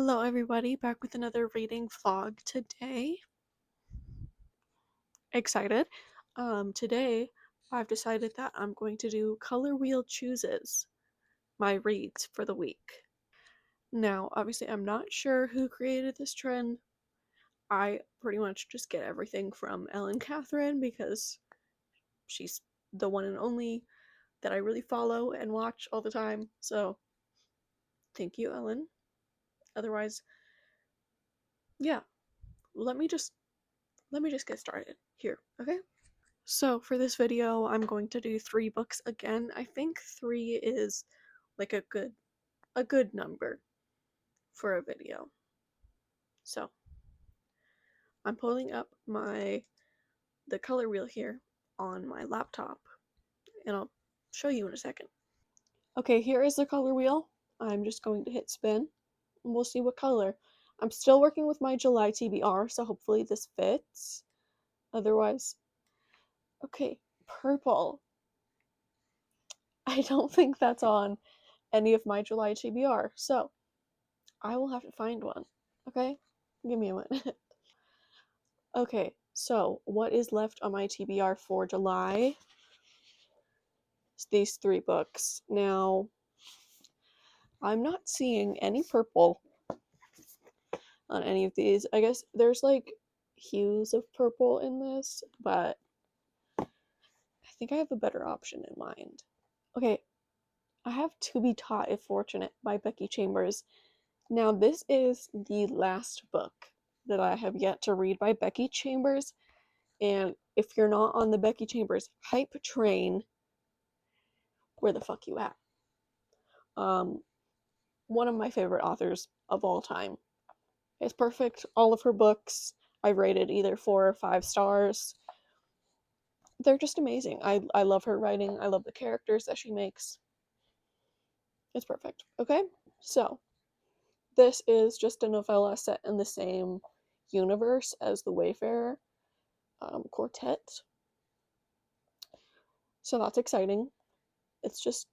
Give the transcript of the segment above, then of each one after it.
Hello everybody, back with another reading vlog today. Excited. Today I've decided that I'm going to do Color Wheel Chooses, my reads for the week. Now, obviously I'm not sure who created this trend. I pretty much just get everything from Ellen Catherine because she's the one and only that I really follow and watch all the time. So, thank you, Ellen. Otherwise, yeah, let me just get started here, okay? So for this video, I'm going to do 3 books again. I think 3 is like a good number for a video. So I'm pulling up the color wheel here on my laptop, and I'll show you in a second. Okay, here is the color wheel. I'm just going to hit spin, and we'll see what color. I'm still working with my July TBR, so hopefully this fits. Otherwise, okay, purple. I don't think that's on any of my July TBR, so I will have to find one. Okay? Give me a minute. Okay, so what is left on my TBR for July? It's these 3 books. Now, I'm not seeing any purple on any of these. I guess there's like hues of purple in this, but I think I have a better option in mind. Okay, I have To Be Taught If Fortunate by Becky Chambers. Now, this is the last book that I have yet to read by Becky Chambers, and if you're not on the Becky Chambers hype train, where the fuck you at? One of my favorite authors of all time. It's perfect. All of her books I rated either 4 or 5 stars. They're just amazing. I love her writing. I love the characters that she makes. It's perfect. Okay? So, this is just a novella set in the same universe as the Wayfarer quartet. So that's exciting. It's just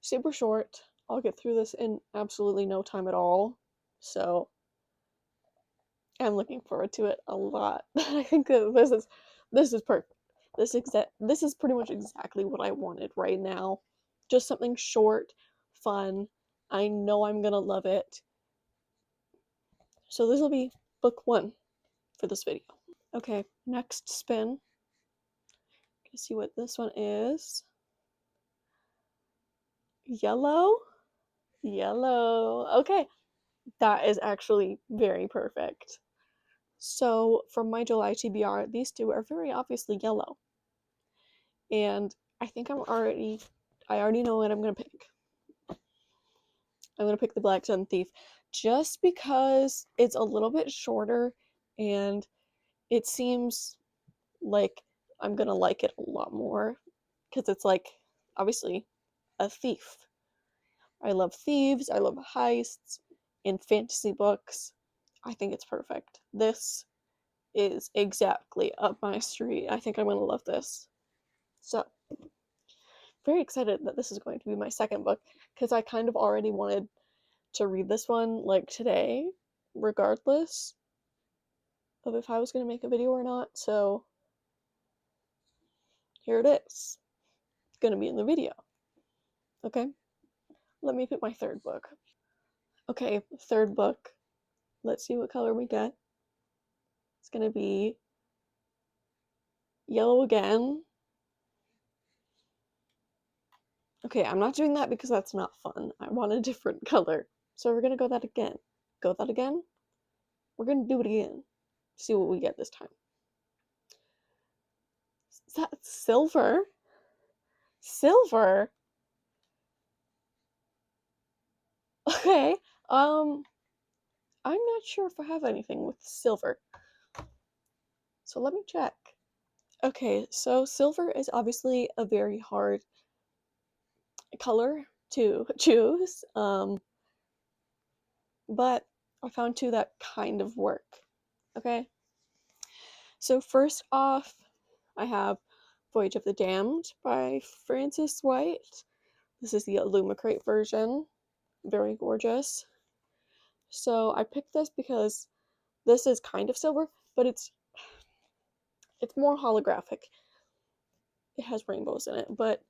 super short. I'll get through this in absolutely no time at all. So I'm looking forward to it a lot. I think that this is perfect. This is pretty much exactly what I wanted right now. Just something short, fun. I know I'm gonna love it. So this will be book 1 for this video. Okay, next spin. Let's see what this one is. Yellow? Yellow. Okay, that is actually very perfect. So from my July TBR, these 2 are very obviously yellow. And I think I already know what I'm gonna pick. I'm gonna pick the Black Sun Thief just because it's a little bit shorter and it seems like I'm gonna like it a lot more because it's like obviously a thief. I love thieves, I love heists in fantasy books. I think it's perfect. This is exactly up my street. I think I'm gonna love this. So, very excited that this is going to be my second book because I kind of already wanted to read this one like today, regardless of if I was going to make a video or not. So, here it is. It's going to be in the video. Okay? Let me pick my third book. Okay, third book. Let's see what color we get. It's going to be yellow again. Okay, I'm not doing that because that's not fun. I want a different color. So we're gonna go that again. Go that again? We're gonna do it again. See what we get this time. Is that silver? Silver? Okay. I'm not sure if I have anything with silver. So let me check. Okay, so silver is obviously a very hard color to choose. But I found 2 that kind of work. Okay? So first off, I have Voyage of the Damned by Frances White. This is the Illumicrate version. Very gorgeous. So I picked this because this is kind of silver, but it's more holographic. It has rainbows in it, but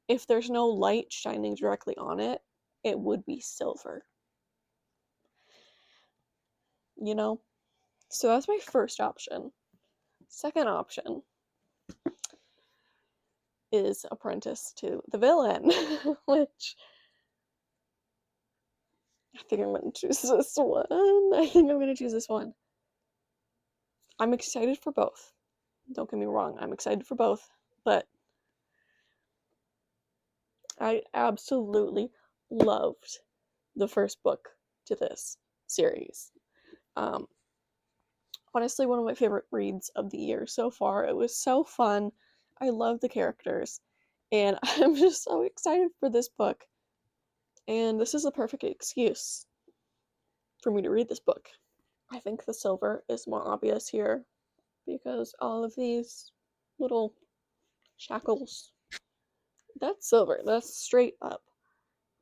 if there's no light shining directly on it, it would be silver. You know? So that's my first option. Second option is Apprentice to the Villain, which I think I'm going to choose this one. I think I'm going to choose this one. I'm excited for both. Don't get me wrong, I'm excited for both, but I absolutely loved the first book to this series. Um, Honestly, one of my favorite reads of the year so far. It was so fun. I love the characters, and I'm just so excited for this book. And this is a perfect excuse for me to read this book. I think the silver is more obvious here because all of these little shackles, that's silver. That's straight up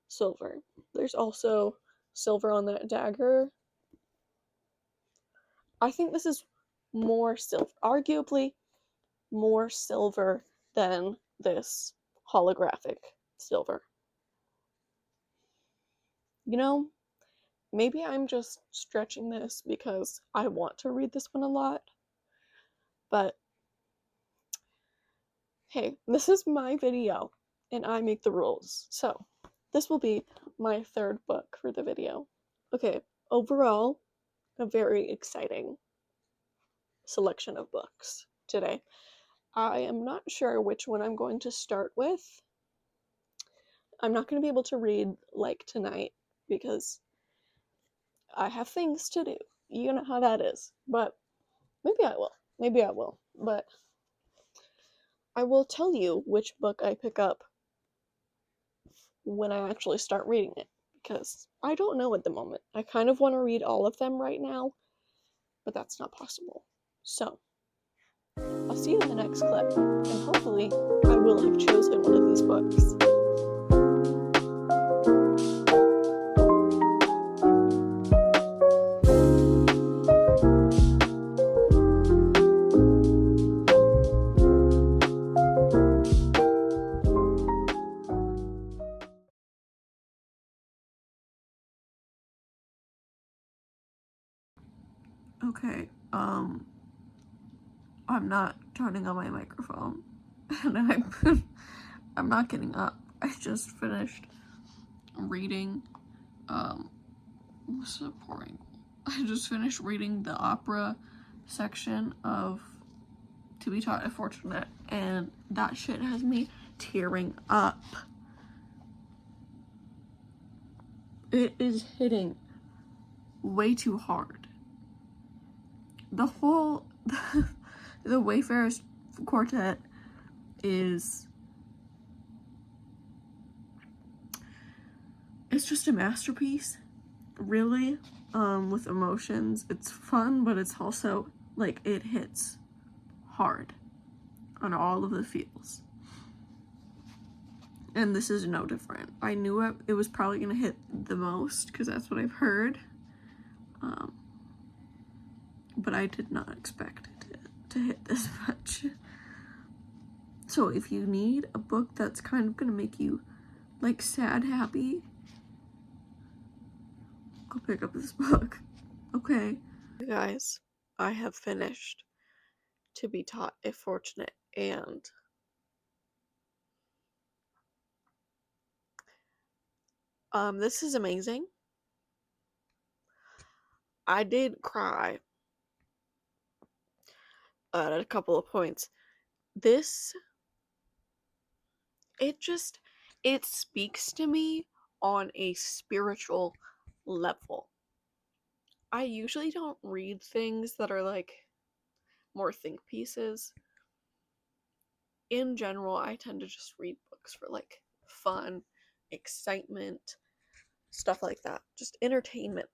silver. There's also silver on that dagger. I think this is more silver, arguably more silver than this holographic silver. You know, maybe I'm just stretching this because I want to read this one a lot, but hey, this is my video and I make the rules. So, this will be my third book for the video. Okay, overall, a very exciting selection of books today. I am not sure which one I'm going to start with. I'm not going to be able to read like tonight because I have things to do. You know how that is. But maybe I will. Maybe I will. But I will tell you which book I pick up when I actually start reading it because I don't know at the moment. I kind of want to read all of them right now, but that's not possible. So, I'll see you in the next clip, and hopefully, I will have chosen one of these books. Okay, I'm not turning on my microphone, and I'm not getting up. I just finished reading, what's the pouring? I just finished reading the opera section of To Be Taught If Fortunate, and that shit has me tearing up. It is hitting way too hard. The whole the Wayfarers Quartet is it's just a masterpiece, really, with emotions. It's fun, but it's also like it hits hard on all of the feels. And this is no different. I knew it was probably gonna hit the most because that's what I've heard. But I did not expect it to hit this much. So if you need a book that's kind of gonna make you like sad happy, go pick up this book. Okay. Hey guys, I have finished To Be Taught If Fortunate, and this is amazing. I did cry at a couple of points. This, it speaks to me on a spiritual level. I usually don't read things that are like more think pieces. In general, I tend to just read books for like fun, excitement, stuff like that. Just entertainment.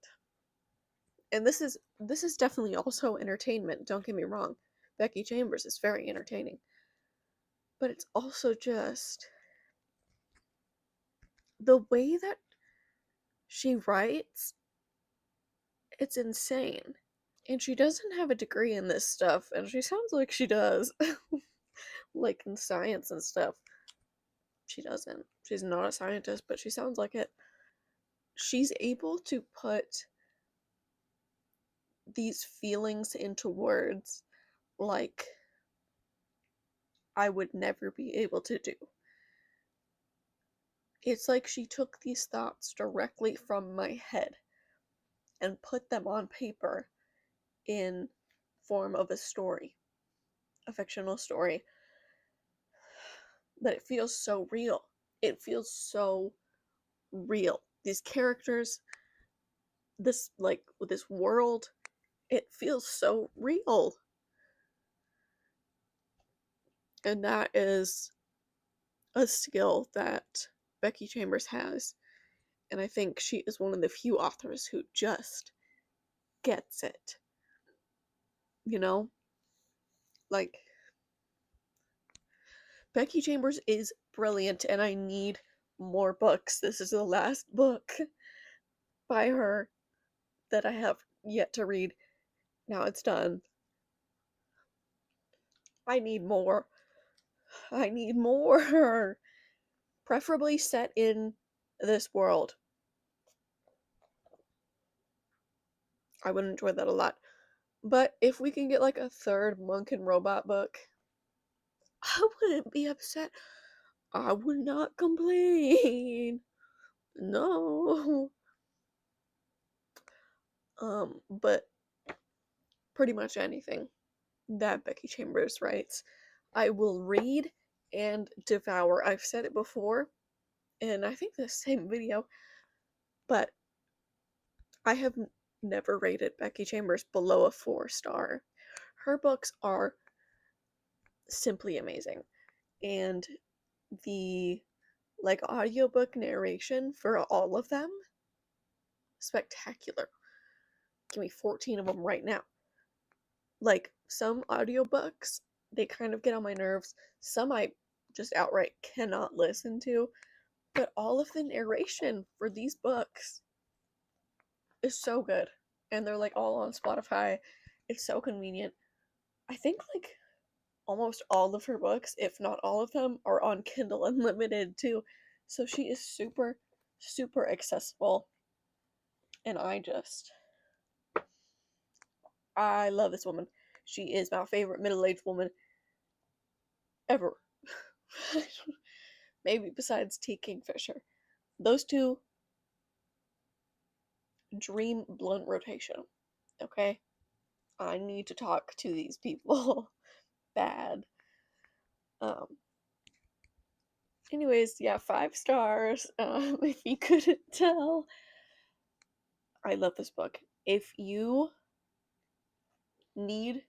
And this is definitely also entertainment, don't get me wrong. Becky Chambers is very entertaining. But it's also just the way that she writes It's insane. And she doesn't have a degree in this stuff, and she sounds like she does. Like in science and stuff. She doesn't. She's not a scientist, but she sounds like it. She's able to put these feelings into words like I would never be able to do. It's like she took these thoughts directly from my head and put them on paper in form of a story, a fictional story. But it feels so real. It feels so real. These characters, this world, it feels so real. And that is a skill that Becky Chambers has. And I think she is one of the few authors who just gets it. You know? Like, Becky Chambers is brilliant, and I need more books. This is the last book by her that I have yet to read. Now it's done. I need more. I need more. Preferably set in this world. I would enjoy that a lot. But if we can get like a third Monk and Robot book, I wouldn't be upset. I would not complain. No. But pretty much anything that Becky Chambers writes, I will read and devour. I've said it before, and I think the same video, but I have never rated Becky Chambers below a 4-star. Her books are simply amazing, and the audiobook narration for all of them, spectacular. Give me 14 of them right now. Like, some audiobooks, they kind of get on my nerves. Some I just outright cannot listen to. But all of the narration for these books is so good. And they're like all on Spotify. It's so convenient. I think like almost all of her books, if not all of them, are on Kindle Unlimited too. So she is super, super accessible. And I love this woman. She is my favorite middle-aged woman ever. Maybe besides T. Kingfisher. Those two, dream blunt rotation. Okay? I need to talk to these people. Bad. Um, Anyways, yeah, 5 stars. If you couldn't tell. I love this book. If you need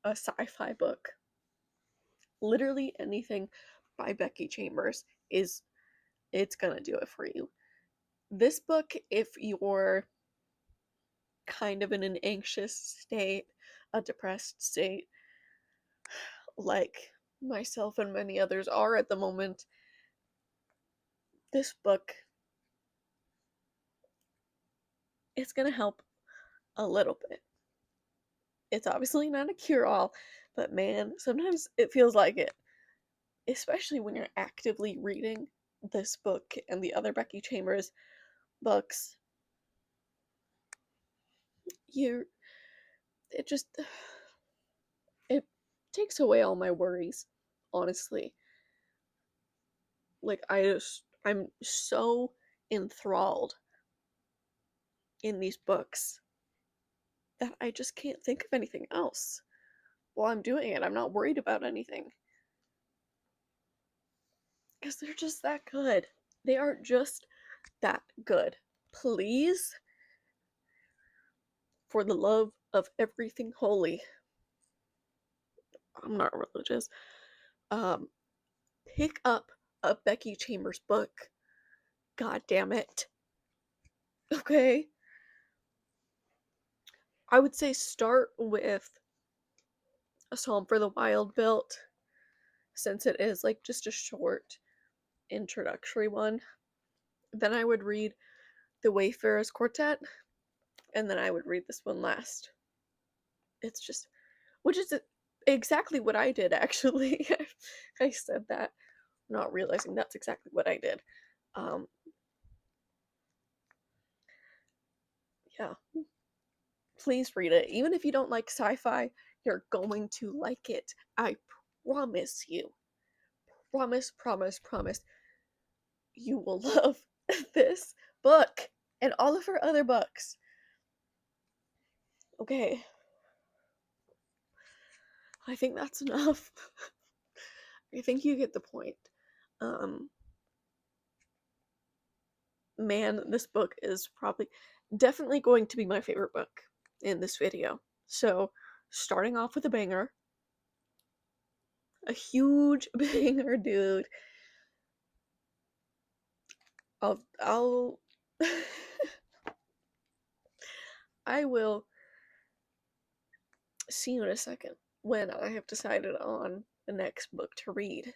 a sci-fi book, literally anything by Becky Chambers it's gonna do it for you. This book, if you're kind of in an anxious state, a depressed state, like myself and many others are at the moment, this book, it's gonna help a little bit. It's obviously not a cure-all, but man, sometimes it feels like it. Especially when you're actively reading this book and the other Becky Chambers books. You it just it takes away all my worries, honestly. Like I'm so enthralled in these books that I just can't think of anything else while I'm doing it. I'm not worried about anything. Because they're just that good. They are just that good. Please, for the love of everything holy, I'm not religious, um, pick up a Becky Chambers book. God damn it. Okay? I would say start with A Psalm for the Wild Built, since it is like just a short introductory one. Then I would read The Wayfarer's Quartet, and then I would read this one last. It's just, which is exactly what I did, actually. I said that, not realizing that's exactly what I did. Yeah. Please read it. Even if you don't like sci-fi, you're going to like it. I promise you. Promise, promise, promise. You will love this book and all of her other books. Okay. I think that's enough. I think you get the point. Um, Man, this book is definitely going to be my favorite book in this video. So, starting off with a banger. A huge banger, dude. I'll I will see you in a second when I have decided on the next book to read.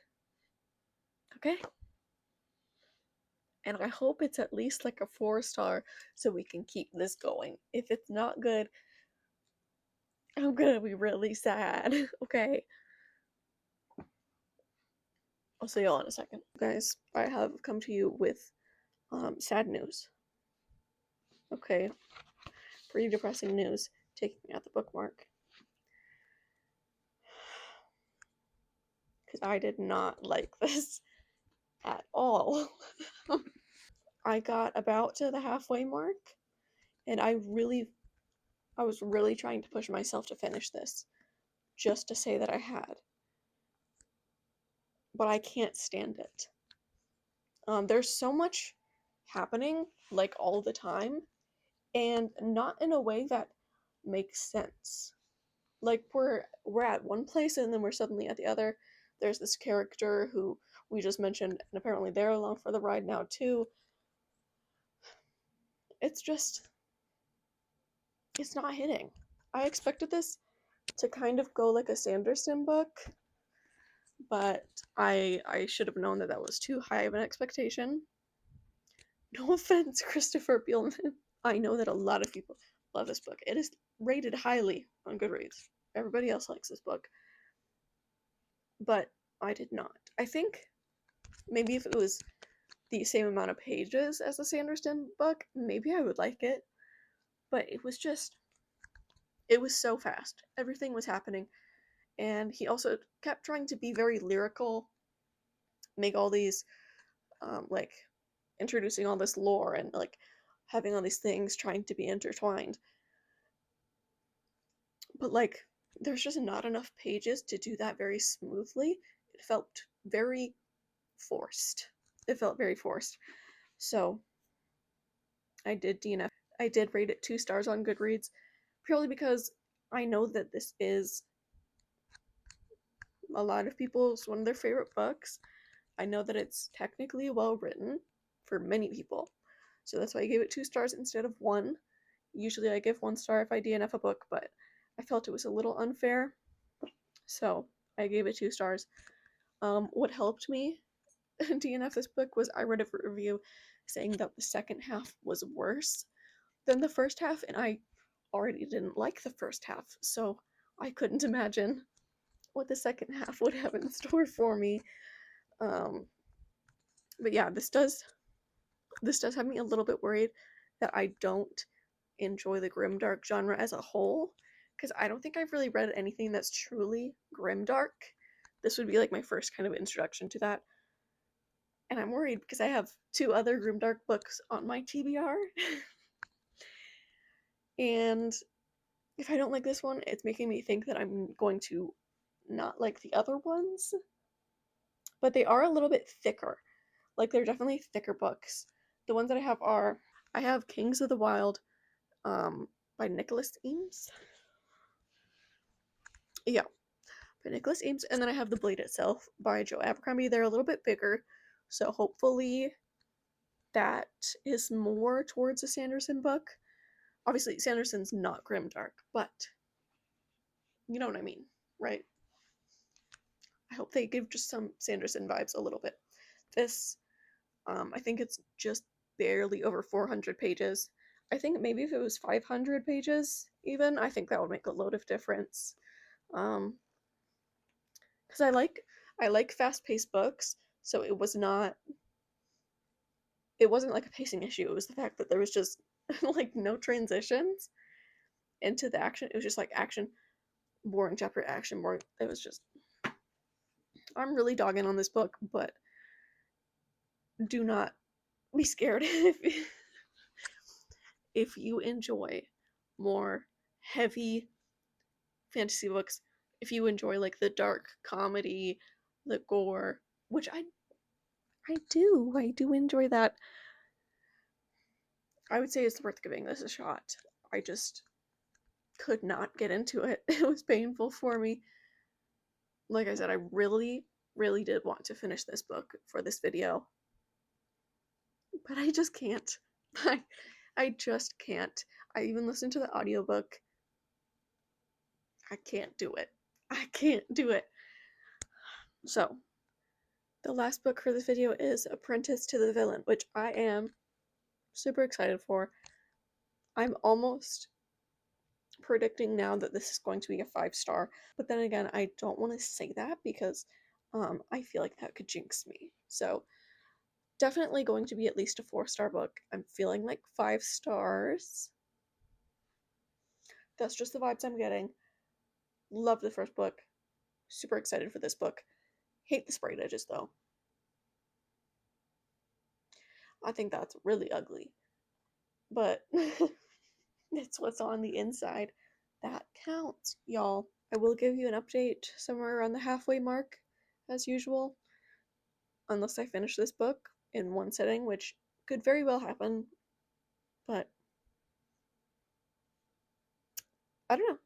Okay? And I hope it's at least like a 4-star so we can keep this going. If it's not good, I'm gonna be really sad. Okay? I'll see y'all in a second. Guys, I have come to you with sad news. Okay? Pretty depressing news. Taking me out the bookmark. Because I did not like this at all. I got about to the halfway mark, and I was really trying to push myself to finish this, just to say that I had. But I can't stand it. There's so much happening, like, all the time, and not in a way that makes sense. Like, we're at one place and then we're suddenly at the other. There's this character who we just mentioned, and apparently they're along for the ride now too. It's just, it's not hitting. I expected this to kind of go like a Sanderson book, but I should have known that that was too high of an expectation. No offense, Christopher Bielman. I know that a lot of people love this book. It is rated highly on Goodreads. Everybody else likes this book, but I did not. I think maybe if it was the same amount of pages as the Sanderson book, maybe I would like it. But it was so fast. Everything was happening. And he also kept trying to be very lyrical, make all these, like, introducing all this lore and, like, having all these things trying to be intertwined. But, like, there's just not enough pages to do that very smoothly. It felt very forced. It felt very forced. So, I did DNF. I did rate it 2 stars on Goodreads, purely because I know that this is a lot of people's one of their favorite books. I know that it's technically well written for many people. So that's why I gave it 2 stars instead of 1. Usually I give 1 star if I DNF a book, but I felt it was a little unfair. So I gave it 2 stars. What helped me DNF this book was I read a review saying that the second half was worse than the first half, and I already didn't like the first half, so I couldn't imagine what the second half would have in store for me. But yeah, this does have me a little bit worried that I don't enjoy the grimdark genre as a whole, because I don't think I've really read anything that's truly grimdark. This would be like my first kind of introduction to that. And I'm worried because I have 2 other grimdark books on my TBR. And if I don't like this one, it's making me think that I'm going to not like the other ones. But they are a little bit thicker. Like, they're definitely thicker books. The ones that I have Kings of the Wild, by Nicholas Eames. Yeah, by Nicholas Eames. And then I have The Blade Itself by Joe Abercrombie. They're a little bit bigger, so hopefully that is more towards a Sanderson book. Obviously, Sanderson's not grimdark, but you know what I mean, right? I hope they give just some Sanderson vibes a little bit. This, I think it's just barely over 400 pages. I think maybe if it was 500 pages, even, I think that would make a load of difference. Because I like fast-paced books, so it wasn't like a pacing issue. It was the fact that there was just like no transitions into the action. It was just like action, boring chapter, action, boring. It was just, I'm really dogging on this book, but do not be scared if you enjoy more heavy fantasy books, if you enjoy like the dark comedy, the gore, which I do enjoy that. I would say it's worth giving this a shot. I just could not get into it. It was painful for me. Like I said, I really, really did want to finish this book for this video, but I just can't. I, I just can't. I even listened to the audiobook. I can't do it. I can't do it. So, the last book for this video is Apprentice to the Villain, which I am super excited for. I'm almost predicting now that this is going to be a 5-star, but then again, I don't want to say that because I feel like that could jinx me. So, definitely going to be at least a 4-star book. I'm feeling like 5 stars. That's just the vibes I'm getting. Love the first book. Super excited for this book. Hate the sprayed edges though. I think that's really ugly. But it's what's on the inside that counts, y'all. I will give you an update somewhere around the halfway mark, as usual, unless I finish this book in one sitting, which could very well happen, but I don't know.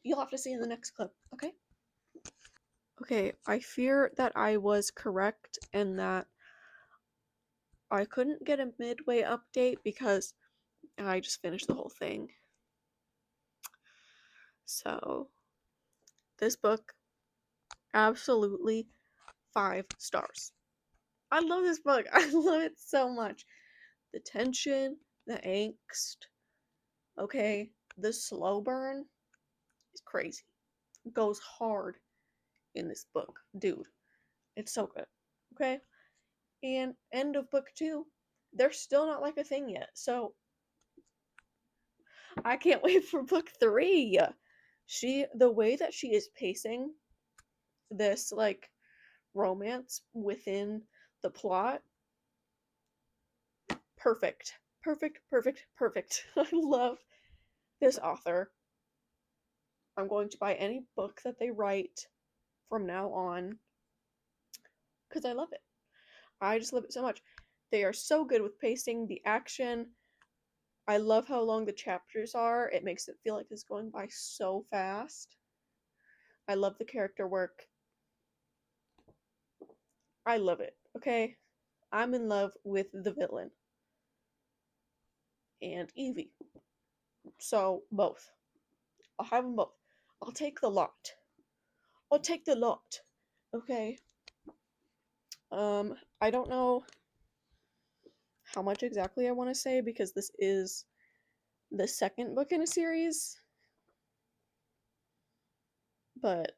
You'll have to see in the next clip, okay? Okay, I fear that I was correct and that I couldn't get a midway update because I just finished the whole thing. So, this book, absolutely 5 stars. I love this book. I love it so much. The tension, the angst, okay, the slow burn is crazy. It goes hard in this book. Dude, it's so good. Okay? And end of book 2, they're still not like a thing yet. So I can't wait for book 3. The way that she is pacing this like romance within the plot, perfect. Perfect, perfect, perfect. I love this author. I'm going to buy any book that they write from now on because I love it. I just love it so much. They are so good with pacing, the action. I love how long the chapters are. It makes it feel like it's going by so fast. I love the character work. I love it, okay? I'm in love with the villain and Evie. So, both. I'll have them both. I'll take the lot. I'll take the lot. Okay. I don't know how much exactly I want to say because this is the second book in a series, but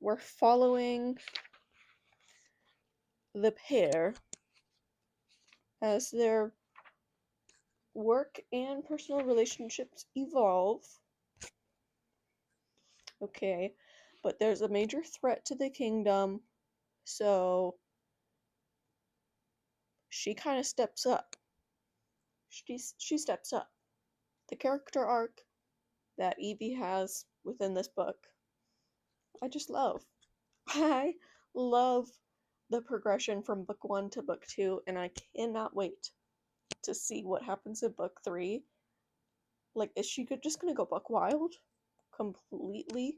we're following the pair as their work and personal relationships evolve. Okay, but there's a major threat to the kingdom, so she kind of steps up. She steps up. The character arc that Evie has within this book, I just love. I love the progression from book 1 to book 2, and I cannot wait to see what happens in book 3. Like, is she just gonna go buck wild? Completely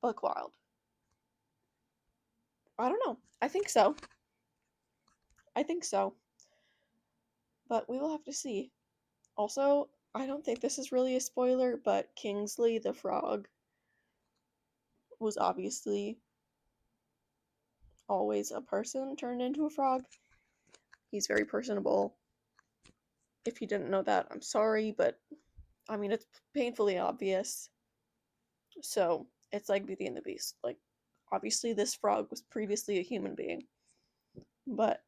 buck wild. I don't know. I think so. I think so. But we will have to see. Also, I don't think this is really a spoiler, but Kingsley the frog was obviously always a person turned into a frog. He's very personable. If you didn't know that, I'm sorry, but I mean, it's painfully obvious. So, it's like Beauty and the Beast. Like, obviously, this frog was previously a human being. But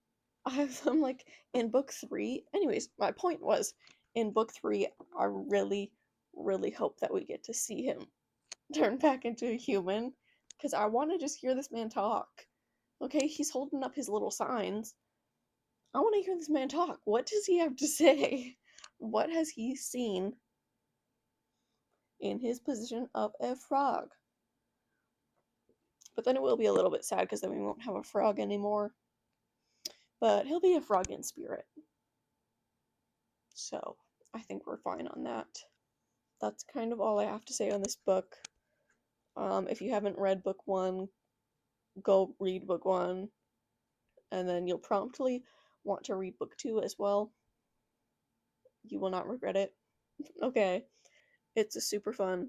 I'm like, in book 3. Anyways, my point was, in book 3, I really, really hope that we get to see him turn back into a human. Because I want to just hear this man talk. Okay, he's holding up his little signs. I want to hear this man talk. What does he have to say? What has he seen in his position of a frog? But then it will be a little bit sad because then we won't have a frog anymore. But he'll be a frog in spirit. So I think we're fine on that. That's kind of all I have to say on this book. If you haven't read book 1, go read book 1. And then you'll promptly want to read book 2 as well. You will not regret it. Okay. It's a super fun,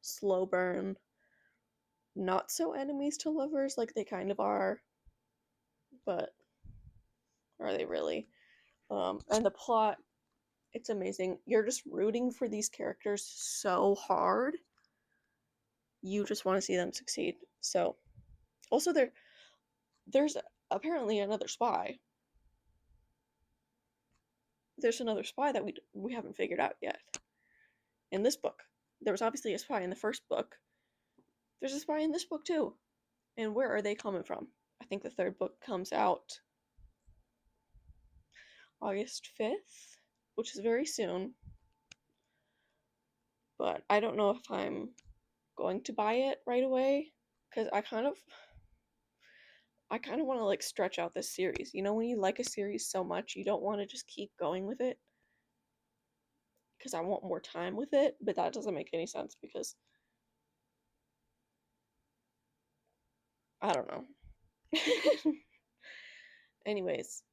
slow burn. Not so enemies to lovers like they kind of are. But are they really? And the plot, it's amazing. You're just rooting for these characters so hard. You just want to see them succeed. So, also there's apparently another spy. There's another spy that we haven't figured out yet. In this book, there was obviously a spy in the first book. There's a spy in this book too. And where are they coming from? I think the third book comes out August 5th, which is very soon. But I don't know if I'm going to buy it right away because I kind of want to like stretch out this series. You know, when you like a series so much, you don't want to just keep going with it because I want more time with it, but that doesn't make any sense because I don't know. Anyways,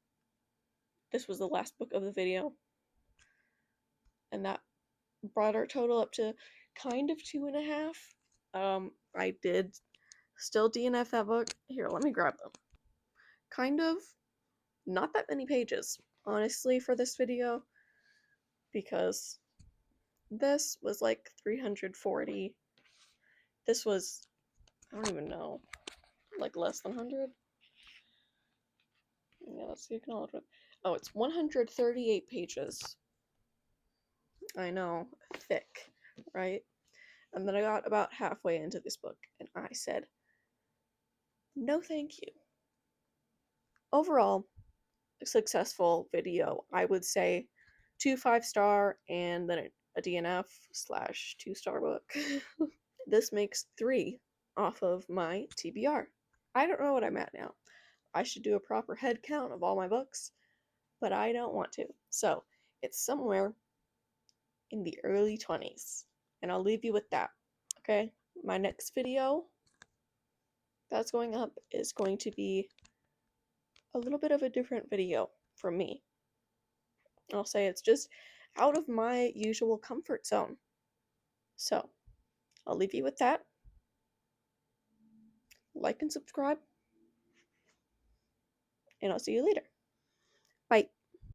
this was the last book of the video, and that brought our total up to kind of 2.5. I did still DNF that book. Here, let me grab them. Kind of not that many pages, honestly, for this video, because this was like 340. This was, I don't even know, like less than 100. Yeah, that's the acknowledgement. Oh, it's 138 pages. I know, thick, right? And then I got about halfway into this book, and I said, no thank you. Overall, a successful video. I would say 2 5-star and then a DNF / 2-star book. This makes 3 off of my TBR. I don't know what I'm at now. I should do a proper head count of all my books, but I don't want to. So it's somewhere in the early 20s. And I'll leave you with that. Okay? My next video that's going up is going to be a little bit of a different video from me. I'll say it's just out of my usual comfort zone. So I'll leave you with that. Like and subscribe, and I'll see you later.